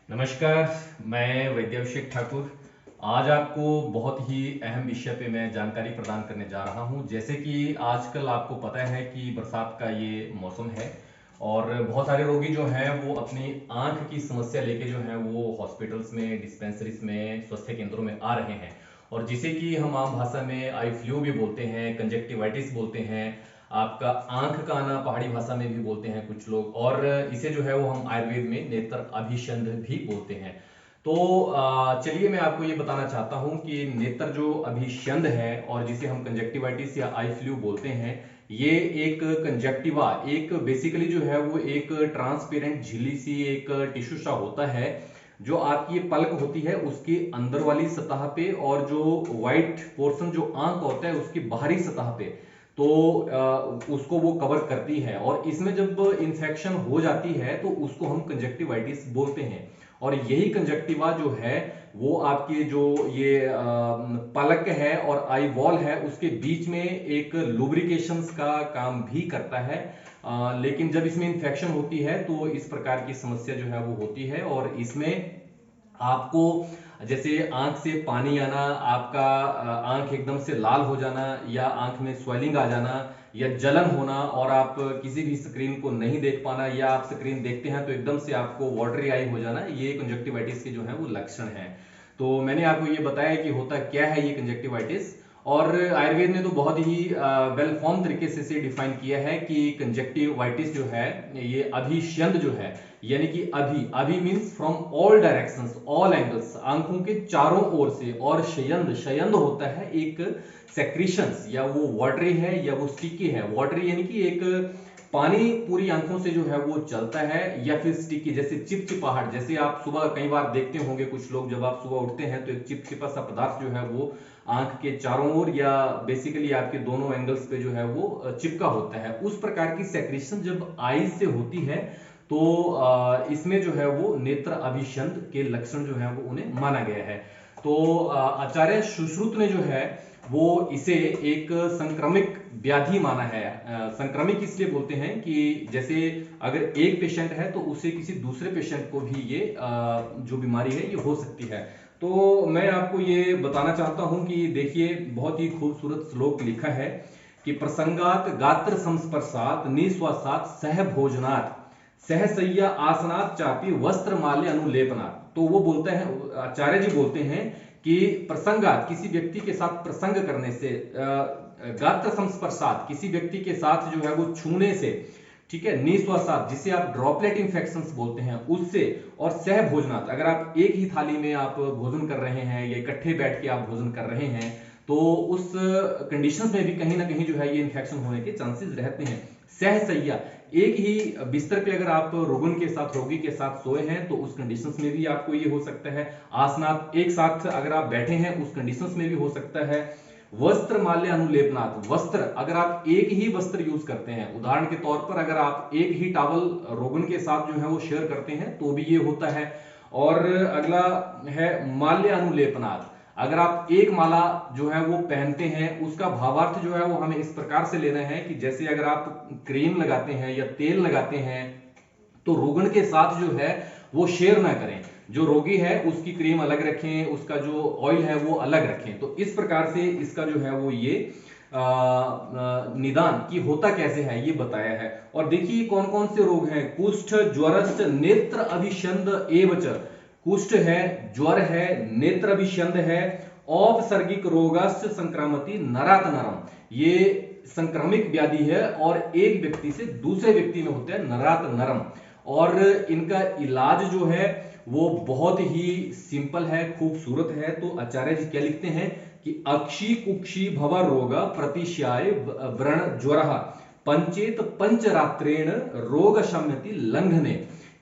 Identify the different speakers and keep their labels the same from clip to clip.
Speaker 1: नमस्कार। मैं वैद्याभिषेक ठाकुर आज आपको बहुत ही अहम विषय पे मैं जानकारी प्रदान करने जा रहा हूं। जैसे कि आजकल आपको पता है कि बरसात का ये मौसम है और बहुत सारे रोगी जो हैं वो अपनी आंख की समस्या लेके जो है वो हॉस्पिटल्स में, डिस्पेंसरीज में, स्वास्थ्य केंद्रों में आ रहे हैं और जिसे कि हम आम भाषा में आई फ्लू भी बोलते हैं, कंजक्टिवाइटिस बोलते हैं, आपका आंख का आना पहाड़ी भाषा में भी बोलते हैं कुछ लोग, और इसे जो है वो हम आयुर्वेद में नेत्र अभिषंध भी बोलते हैं। तो चलिए मैं आपको ये बताना चाहता हूँ कि नेत्र जो अभिषंध है और जिसे हम कंजक्टिवाइटिस या आई फ्लू बोलते हैं, ये एक कंजक्टिवा, एक बेसिकली जो है वो एक ट्रांसपेरेंट झिल्ली सी एक टिश्यू सा होता है जो आपकी ये पलक होती है उसके अंदर वाली सतह पे, और जो व्हाइट पोर्शन जो आंख होता है उसकी बाहरी सतह पे, तो उसको वो कवर करती है। और इसमें जब इन्फेक्शन हो जाती है तो उसको हम कंजक्टिवाइटिस बोलते हैं। और यही कंजक्टिवा जो है वो आपकी जो ये पलक है और आई वॉल है उसके बीच में एक लुब्रिकेशंस का काम भी करता है। लेकिन जब इसमें इन्फेक्शन होती है तो इस प्रकार की समस्या जो है वो होती है और इसमें आपको जैसे आंख से पानी आना, आपका आंख एकदम से लाल हो जाना, या आंख में स्वेलिंग आ जाना, या जलन होना, और आप किसी भी स्क्रीन को नहीं देख पाना, या आप स्क्रीन देखते हैं तो एकदम से आपको वाटरी आई हो जाना, ये कंजक्टिवाइटिस के जो है वो लक्षण हैं। तो मैंने आपको ये बताया कि होता क्या है ये कंजक्टिवाइटिस, और आयुर्वेद ने तो बहुत ही वेल फॉर्म तरीके से इसे डिफाइन किया है कि कंजक्टिवाइटिस जो है ये अभिष्यंद जो है, यानी कि अभी अभी means from all directions, all angles, आंखों के चारों ओर से, और शयंद, शयंद होता है एक सेक्रीशंस, या वो वाटरी है या वो स्टिकी है। वाटरी यानी कि एक पानी पूरी आंखों से जो है वो चलता है, या फिर स्टिकी जैसे चिपचिपाहट, जैसे आप सुबह कई बार देखते होंगे कुछ लोग जब आप सुबह उठते हैं तो एक चिपचिपा सा पदार्थ जो है वो आंख के चारों ओर या बेसिकली आपके दोनों एंगल्स पे जो है वो चिपका होता है। उस प्रकार की सेक्रेशन जब आईज से होती है तो इसमें जो है वो नेत्र अभिषंध के लक्षण जो है वो उन्हें माना गया है। तो आचार्य सुश्रुत ने जो है वो इसे एक संक्रमिक व्याधि माना है। संक्रमिक इसलिए बोलते हैं कि जैसे अगर एक पेशेंट है तो उसे किसी दूसरे पेशेंट को भी ये जो बीमारी है ये हो सकती है। तो मैं आपको ये बताना चाहता हूं कि देखिए बहुत ही खूबसूरत श्लोक लिखा है कि प्रसंगात गात्र संस्पर्शात निश्वासात सह भोजनात् सहसैया आसनात् चापी वस्त्र माल्य अनुलेपनात्। तो वो बोलते हैं, आचार्य जी बोलते हैं कि प्रसंगात किसी व्यक्ति के साथ प्रसंग करने से, गात्र संस्पर्शात किसी व्यक्ति के साथ जो है वो छूने से, ठीक है, निश्वासात जिसे आप ड्रॉपलेट इंफेक्शंस बोलते हैं उससे, और सह भोजनात् अगर आप एक ही थाली में आप भोजन कर रहे हैं या इकट्ठे बैठ के आप भोजन कर रहे हैं तो उस कंडीशंस में भी कहीं ना कहीं जो है ये इन्फेक्शन होने के चांसेस रहते हैं। सहसैया, एक ही बिस्तर पे अगर आप रोगन के साथ, रोगी के साथ सोए हैं तो उस कंडीशंस में भी आपको ये हो सकता है। आसनात, एक साथ अगर आप बैठे हैं उस कंडीशंस में भी हो सकता है। वस्त्र माल्य अनुलेपनात्, वस्त्र अगर आप एक ही वस्त्र यूज करते हैं, उदाहरण के तौर पर अगर आप एक ही टॉवल रोगन के साथ जो है वो शेयर करते हैं तो भी ये होता है। और अगला है माल्य अनुलेपनात्, अगर आप एक माला जो है वो पहनते हैं उसका भावार्थ जो है वो हमें इस प्रकार से लेना है कि जैसे अगर आप क्रीम लगाते हैं या तेल लगाते हैं तो रोगन के साथ जो है वो शेयर ना करें, जो रोगी है उसकी क्रीम अलग रखें, उसका जो ऑयल है वो अलग रखें। तो इस प्रकार से इसका जो है वो ये निदान की होता कैसे है ये बताया है। और देखिए कौन कौन से रोग हैं, कुष्ठ, ज्वरश्च, नेत्र अभिषंद एवच, कुष्ठ है, ज्वर है, नेत्र अभिषंद है, औपसर्गिक रोगश्च संक्रामति नरात नरम, ये संक्रमिक व्याधि है और एक व्यक्ति से दूसरे व्यक्ति में होता है नरात नरम। और इनका इलाज जो है वो बहुत ही सिंपल है, खूबसूरत है। तो आचार्य जी क्या लिखते हैं कि अक्षी कुक्षी भव रोग प्रतिश्याय व्रण ज्वर पंचेत पंचरात्रेण रोग शम्यति लंघने,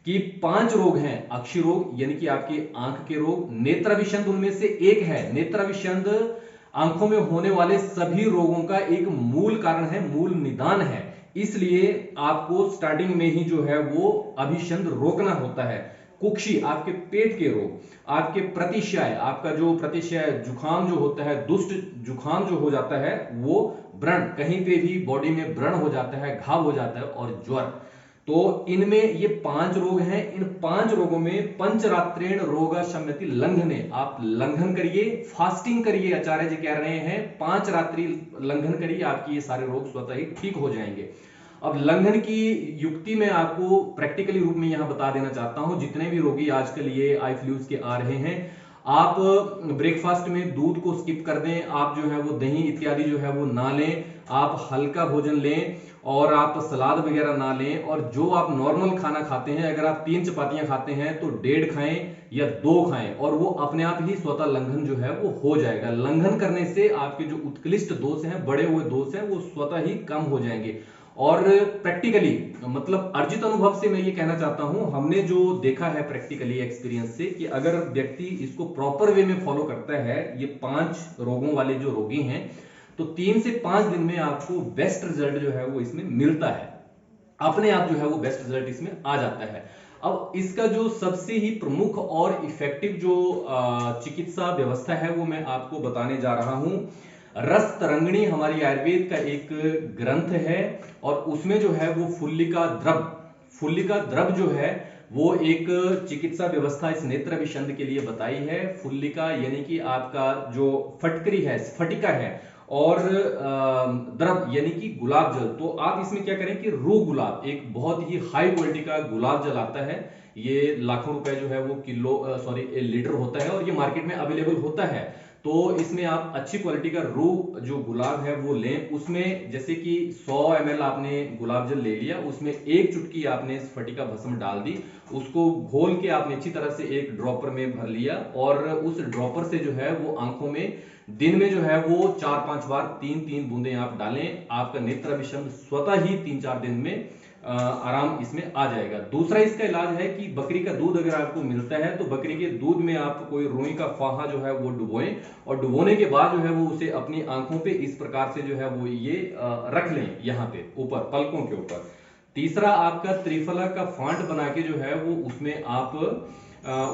Speaker 1: कि 5 रोग हैं, अक्षी रोग यानी कि आपके आंख के रोग, नेत्राभिषंद उनमें से एक है। नेत्राभिषंद आंखों में होने वाले सभी रोगों का एक मूल कारण है, मूल निदान है, इसलिए आपको स्टार्टिंग में ही जो है वो अभिषंद रोकना होता है। कुक्षी आपके पेट के रोग, आपके प्रतिशय, आपका जो प्रतिशय जुखाम जो होता है, दुष्ट जुखाम जो हो जाता है, वो व्रण, कहीं पे भी बॉडी में व्रण हो जाता है, घाव हो जाता है, और ज्वर। तो इनमें ये 5 रोग हैं। इन 5 रोगों में पंचरात्रेण रोगा शम्यति लंघने, आप लंघन करिए, फास्टिंग करिए। आचार्य जी कह रहे हैं 5 रात्रि लंघन करिए, आपकी ये सारे रोग स्वतः ही ठीक हो जाएंगे। अब लंघन की युक्ति मैं आपको प्रैक्टिकली रूप में यहां बता देना चाहता हूं। जितने भी रोगी आजकल ये आई फ्लूज के आ रहे हैं, आप ब्रेकफास्ट में दूध को स्किप कर दें, आप जो है वो दही इत्यादि जो है वो ना लें, आप हल्का भोजन लें और आप सलाद वगैरह ना लें। और जो आप नॉर्मल खाना खाते हैं, अगर आप 3 चपातियां खाते हैं तो 1.5 खाएं या 2 खाएं, और वो अपने आप ही स्वतः लंघन जो है वो हो जाएगा। लंघन करने से आपके जो उत्कृष्ट दोष हैं, बड़े हुए दोष हैं, वो स्वतः ही कम हो जाएंगे। और प्रैक्टिकली मतलब अर्जित अनुभव से मैं ये कहना चाहता हूं, हमने जो देखा है प्रैक्टिकली एक्सपीरियंस से, कि अगर व्यक्ति इसको प्रॉपर वे में फॉलो करता है, ये 5 रोगों वाले जो रोगी हैं, तो 3 से 5 दिन में आपको बेस्ट रिजल्ट जो है वो इसमें मिलता है, अपने आप जो है वो बेस्ट रिजल्ट इसमें आ जाता है। अब इसका जो सबसे ही प्रमुख और इफेक्टिव जो चिकित्सा व्यवस्था है वो मैं आपको बताने जा रहा हूं। रस तरंगिणी हमारी आयुर्वेद का एक ग्रंथ है, और उसमें जो है वो फुल्लिका द्रव जो है वो एक चिकित्सा व्यवस्था इस नेत्र विषंद के लिए बताई है। फुल्लिका यानी कि आपका जो फटकरी है, स्फटिका है, और द्रव यानी कि गुलाब जल। तो आप इसमें क्या करें कि रूह गुलाब, एक बहुत ही हाई क्वालिटी का गुलाब जल आता है, ये लाखों रुपए जो है वो लीटर होता है, और ये मार्केट में अवेलेबल होता है। तो इसमें आप अच्छी क्वालिटी का रूह जो गुलाब है वो लें। उसमें जैसे कि 100 ml आपने गुलाब जल ले लिया, उसमें 1 चुटकी आपने स्फटिका भस्म डाल दी, उसको घोल के आपने अच्छी तरह से एक ड्रॉपर में भर लिया, और उस ड्रॉपर से जो है वो आंखों में दिन में जो है वो 4-5 बार 3-3 बूंदें आप डालें। आपका नेत्र विषम स्वतः ही 3-4 दिन में आराम इसमें आ जाएगा। दूसरा इसका इलाज है कि बकरी का दूध अगर आपको मिलता है तो बकरी के दूध में आप कोई रुई का फाहा जो है वो डुबोएं, और डुबोने के बाद जो है वो उसे अपनी आंखों पे इस प्रकार से जो है वो ये रख लें, यहाँ पे ऊपर पलकों के ऊपर। तीसरा आपका त्रिफला का फांट बना के जो है वो उसमें आप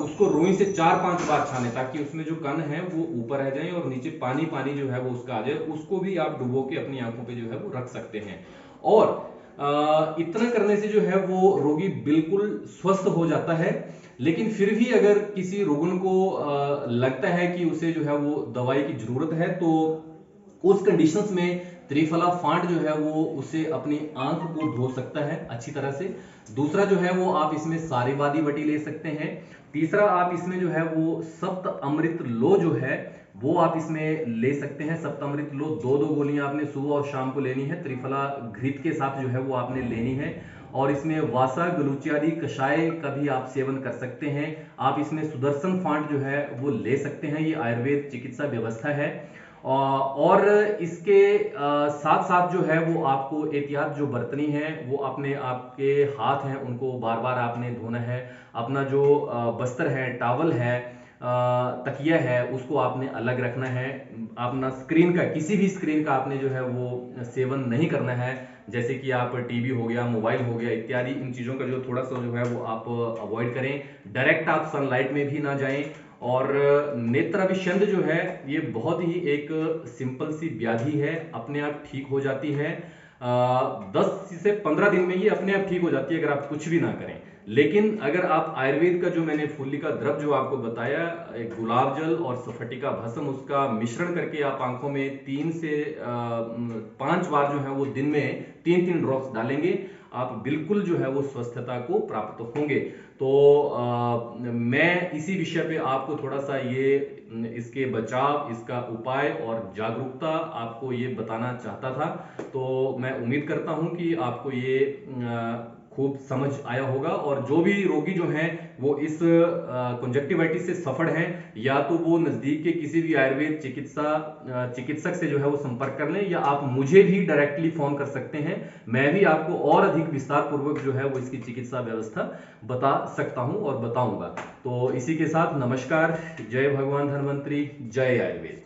Speaker 1: उसको रुई से 4-5 बार छाने, ताकि उसमें जो कण है वो ऊपर रह जाए और नीचे पानी पानी जो है वो उसका आ जाए। उसको भी आप डुबो के अपनी आंखों पे जो है वो रख सकते हैं, और इतना करने से जो है वो रोगी बिल्कुल स्वस्थ हो जाता है। लेकिन फिर भी अगर किसी रोगन को लगता है कि उसे जो है वो दवाई की जरूरत है, तो उस कंडीशंस में त्रिफला फांट जो है वो उसे अपनी आंख को धो सकता है अच्छी तरह से। दूसरा जो है वो आप इसमें सारीवादी वटी ले सकते हैं। तीसरा आप इसमें जो है वो सप्त अमृत लो जो है वो आप इसमें ले सकते हैं। सप्त अमृत लो 2-2 गोलियां आपने सुबह और शाम को लेनी है, त्रिफला घृत के साथ जो है वो आपने लेनी है। और इसमें वासा गलूची कषाय का भी आप सेवन कर सकते हैं। आप इसमें सुदर्शन फांट जो है वो ले सकते हैं, ये आयुर्वेद चिकित्सा व्यवस्था है। और इसके साथ साथ जो है वो आपको एहतियात जो बरतनी है, वो अपने आपके हाथ हैं उनको बार बार आपने धोना है। अपना जो बस्तर है, टावल है, तकिया है, उसको आपने अलग रखना है। अपना स्क्रीन का, किसी भी स्क्रीन का आपने जो है वो सेवन नहीं करना है, जैसे कि आप टीवी हो गया, मोबाइल हो गया इत्यादि, इन चीजों का जो थोड़ा सा जो है वो आप अवॉइड करें। डायरेक्ट आप सनलाइट में भी ना जाएं। और नेत्राभिषंद जो है ये बहुत ही एक सिंपल सी व्याधि है, अपने आप ठीक हो जाती है। 10 से 15 दिन में ये अपने आप ठीक हो जाती है अगर आप कुछ भी ना करें। लेकिन अगर आप आयुर्वेद का जो मैंने फुल्लिका द्रव जो आपको बताया, एक गुलाब जल और स्फटिका भस्म, उसका मिश्रण करके आप आंखों में 3 से 5 बार जो है वो दिन में 3-3 ड्रॉप्स डालेंगे, आप बिल्कुल जो है वो स्वस्थता को प्राप्त होंगे। तो मैं इसी विषय पे आपको थोड़ा सा ये इसके बचाव, इसका उपाय और जागरूकता आपको ये बताना चाहता था। तो मैं उम्मीद करता हूं कि आपको ये खूब समझ आया होगा। और जो भी रोगी जो हैं वो इस कंजक्टिवाइटिस से सफर हैं, या तो वो नजदीक के किसी भी आयुर्वेद चिकित्सक से जो है वो संपर्क कर लें, या आप मुझे भी डायरेक्टली फोन कर सकते हैं। मैं भी आपको और अधिक विस्तार पूर्वक जो है वो इसकी चिकित्सा व्यवस्था बता सकता हूं और बताऊंगा। तो इसी के साथ नमस्कार, जय भगवान धन्वंतरी, जय आयुर्वेद।